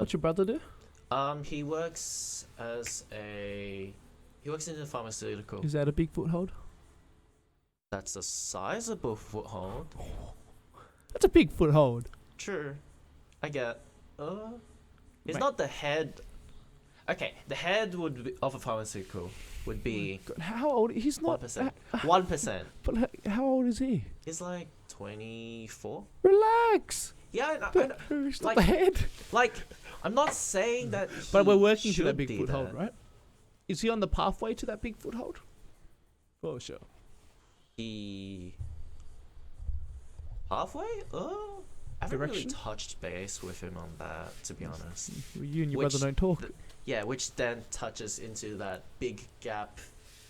What's your brother do? He works as a he works in the pharmaceutical. Is that a big foothold? That's a sizable foothold. That's a big foothold. True, I get. It's Mate. not the head. Okay, the head of a pharmaceutical would be God, how old? He's not. 1%. 1%. But how old is he? He's like 24. Relax. Yeah, He's not like- the head. like I'm not saying that. But we're he working to that should big be foothold, that. right? Is he on the pathway to that big foothold? For sure. He halfway? I haven't really Direction? touched base with him on that, to be honest. You and your Which brother don't talk. Yeah, which then touches into that big gap,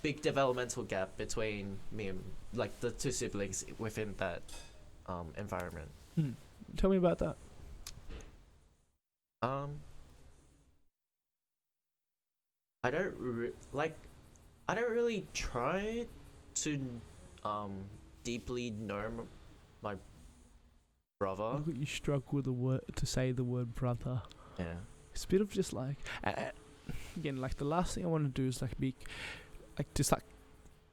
big developmental gap between me and like the two siblings within that environment. Tell me about that. I don't I don't really try to deeply know my brother. Look at you struggle with the word to say the word brother. Yeah. It's a bit of just like again, like the last thing I want to do is like be like just like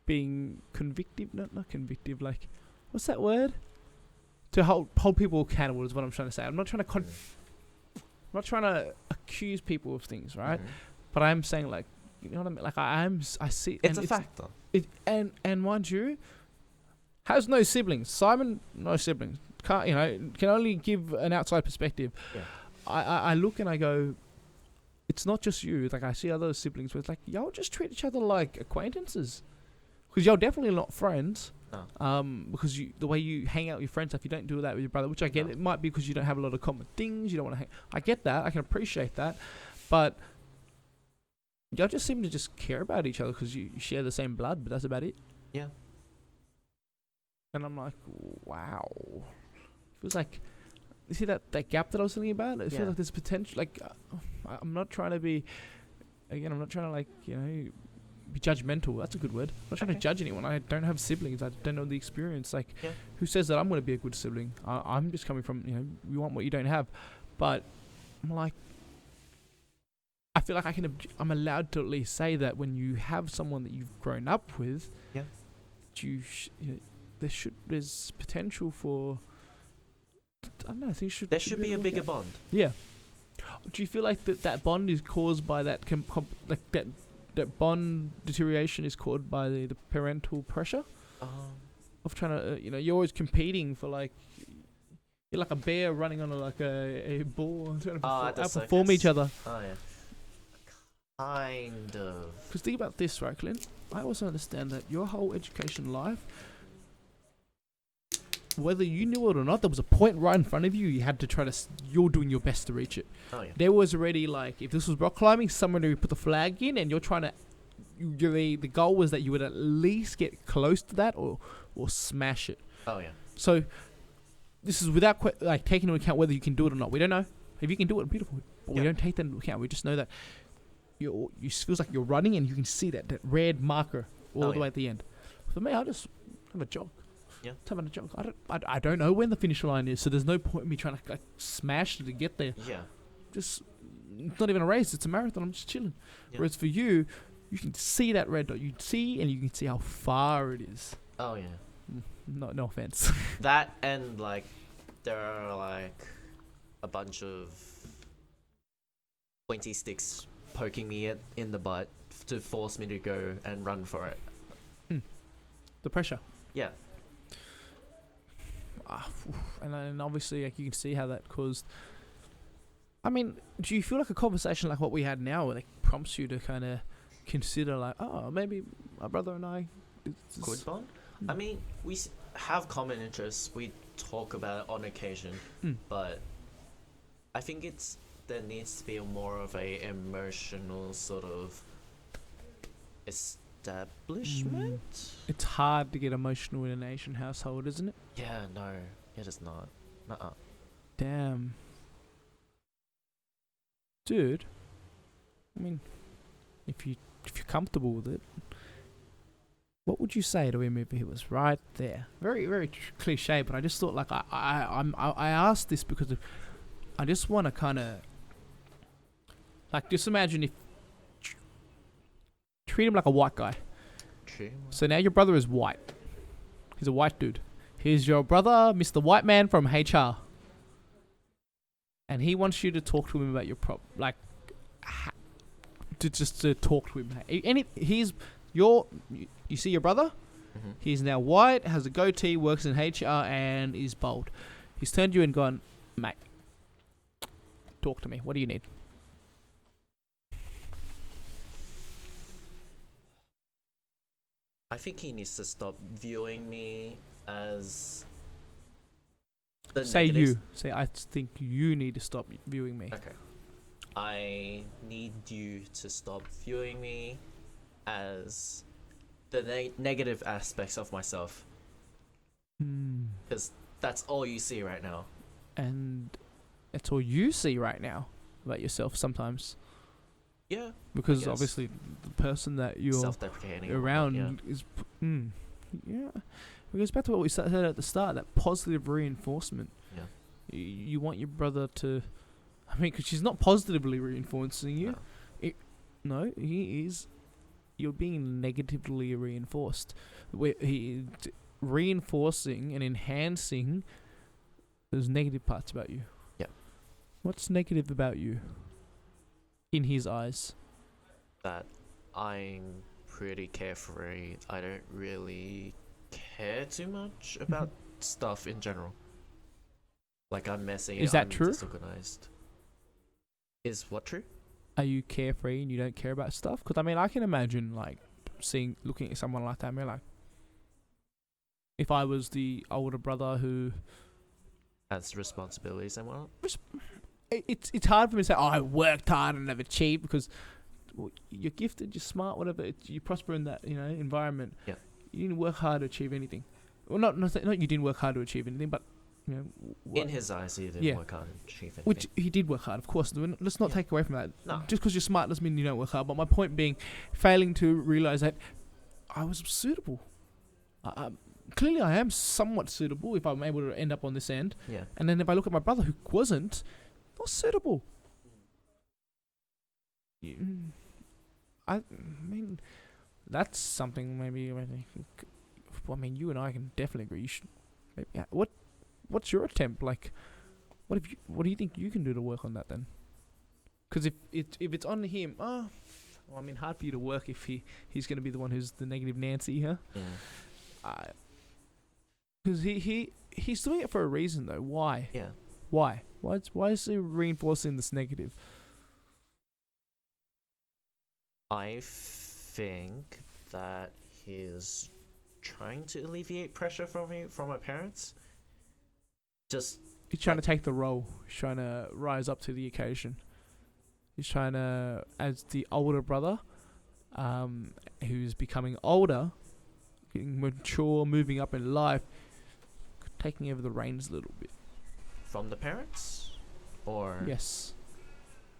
being convictive, not convictive. Like, what's that word? To hold people accountable is what I'm trying to say. I'm not trying to I'm not trying to accuse people of things, right? Mhm. But I'm saying like, you know what I mean? Like I see. It's and a factor. And mind you, has no siblings. Simon, no siblings. Can't can only give an outside perspective. Yeah. I look and I go, it's not just you. Like I see other siblings where it's like y'all just treat each other like acquaintances, because y'all definitely not friends. No. Because the way you hang out with your friends, if you don't do that with your brother, which I get, No. it might be because you don't have a lot of common things. You don't want to hang. I get that. I can appreciate that, but y'all just seem to just care about each other because you share the same blood, but that's about it. Yeah. And I'm like, wow. Feels like, you see that gap that I was telling you about? It Yeah. feels like there's potential. Like, I'm not trying to be, again, I'm not trying to like, be judgmental. That's a good word. I'm not trying to judge anyone. I don't have siblings. I don't know the experience. Like, Yeah. who says that I'm going to be a good sibling? I'm just coming from, you want what you don't have. But I'm like, I feel like I'm allowed to at least say that when you have someone that you've grown up with, Yeah. there's potential for, I don't know, I think There should be a bigger bond. bond. Yeah. Do you feel like that bond is caused by that that bond deterioration is caused by the parental pressure of trying to you're always competing for like, you're like a bear running on a ball and trying to outperform each other. Oh yeah. Kind of. Because think about this, right, Clint? I also understand that your whole education life, whether you knew it or not, there was a point right in front of you. You had to try to. You're doing your best to reach it. Oh yeah. There was already like, if this was rock climbing, someone who put the flag in, and you're trying to. The goal was that you would at least get close to that, or smash it. Oh yeah. So, this is without taking into account whether you can do it or not. We don't know. If you can do it, beautiful. But we don't take that into account. We just know that you feels like you're running, and you can see that red marker all the way at the end. For me, I just have a jog. Yeah. Just having a jog. I don't know when the finish line is, so there's no point in me trying to smash it to get there. Yeah. Just, it's not even a race. It's a marathon. I'm just chilling. Yeah. Whereas for you, you can see that red dot. You see, and you can see how far it is. Oh yeah. No offense. That and like, there are like a bunch of pointy sticks poking me in the butt to force me to go and run for it. The pressure. Yeah. And obviously, like, you can see how that caused. I mean, do you feel like a conversation like what we had now, like, prompts you to kind of consider, like, oh, maybe my brother and I Could bond? I mean, we have common interests. We talk about it on occasion, but I think there needs to be more of a emotional sort of establishment. It's hard to get emotional in an Asian household, isn't it? Yeah, no, it is not. Nuh-uh. Damn. Dude, I mean, if you're comfortable with it, what would you say to him if he was right there? Very, very cliche, but I just thought, like, I asked this because I just want to kind of Like, just imagine if treat him like a white guy. True. So now your brother is white. He's a white dude. Here's your brother, Mr. White Man from HR, and he wants you to talk to him about your to talk to him. You see your brother? Mm-hmm. He's now white, has a goatee, works in HR, and is bald. He's turned to you and gone, mate, talk to me. What do you need? I think he needs to stop viewing me as Say you. Say, I think you need to stop viewing me. Okay. I need you to stop viewing me as the negative aspects of myself. Because that's all you see right now. And that's all you see right now about yourself sometimes. Yeah. Because obviously the person that you're self-deprecating around is... yeah. It goes back to what we said at the start, that positive reinforcement. Yeah. You want your brother to... I mean, because she's not positively reinforcing you. No, he is... You're being negatively reinforced. Reinforcing and enhancing those negative parts about you. Yeah. What's negative about you? In his eyes. That I'm pretty carefree. I don't really care too much about stuff in general. Like, I'm messy. Is that I'm true? disorganized. Is what true? Are you carefree and you don't care about stuff? Because I mean, I can imagine like looking at someone like that, and be like, if I was the older brother who has responsibilities and whatnot. It's hard for me to say, oh, I worked hard and I've achieved, because you're gifted, you're smart, whatever. You prosper in that environment. Yeah. You didn't work hard to achieve anything. Well, not you didn't work hard to achieve anything, but in his eyes, he didn't work hard to achieve anything. Which he did work hard, of course. Let's not take away from that. No. Just because you're smart doesn't mean you don't work hard. But my point being, failing to realize that I was suitable. Clearly, I am somewhat suitable if I'm able to end up on this end. Yeah. And then if I look at my brother who wasn't, not suitable. I mean, that's something maybe. I mean, you and I can definitely agree. You should. Maybe, what's your attempt like? What do you think you can do to work on that then? Because if it's on him, well, I mean, hard for you to work if he's going to be the one who's the negative Nancy, huh? Yeah. Because he's doing it for a reason though. Why? Yeah. Why? Why is he reinforcing this negative? I think that he's trying to alleviate pressure from my parents. He's trying to take the role. He's trying to rise up to the occasion. He's trying to, as the older brother, who's becoming older, getting mature, moving up in life, taking over the reins a little bit. From the parents? Or... Yes.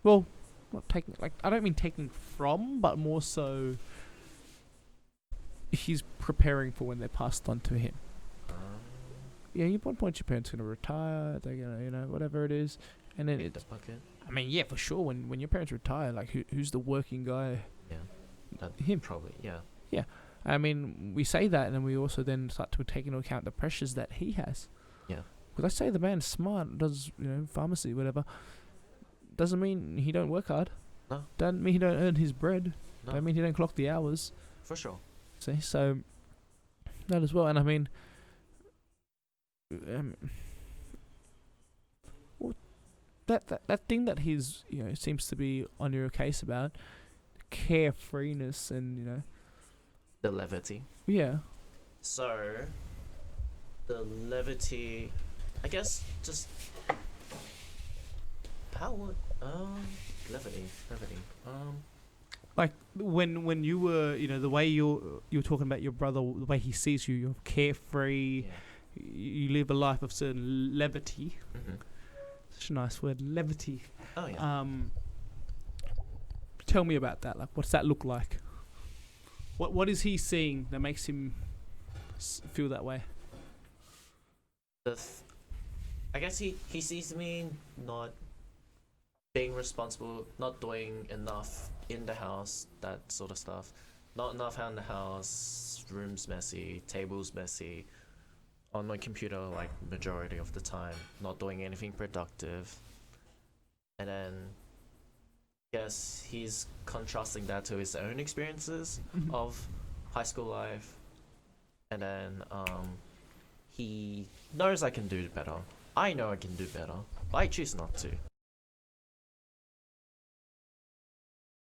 Well, not taking... I don't mean taking from, but more so... He's preparing for when they're passed on to him. Yeah, at one point your parents are going to retire, they're going to, whatever it is. And then the bucket. I mean, yeah, for sure, when your parents retire, like, who's the working guy? Yeah. Him. Probably, yeah. Yeah. I mean, we say that, and then we also then start to take into account the pressures that he has. Yeah. Because I say the man's smart, does, pharmacy, whatever. Doesn't mean he don't work hard. No. Doesn't mean he don't earn his bread. No. Don't mean he don't clock the hours. For sure. See, so that as well. And I mean, that thing that he's seems to be on your case about, carefreeness and the levity. Yeah. So the levity, I guess, just how would levity. Like when you were, the way you were talking about your brother, the way he sees you, you're carefree. Yeah. You live a life of certain levity. Mm-hmm. Such a nice word, levity. Oh yeah. Tell me about that. Like, what's that look like? What is he seeing that makes him feel that way? I guess he sees me not being responsible, not doing enough in the house, that sort of stuff. Not enough out in the house, rooms messy, tables messy. On my computer, like majority of the time, not doing anything productive. And then, yes, he's contrasting that to his own experiences of high school life. And then, he knows I can do better. I know I can do better, but I choose not to.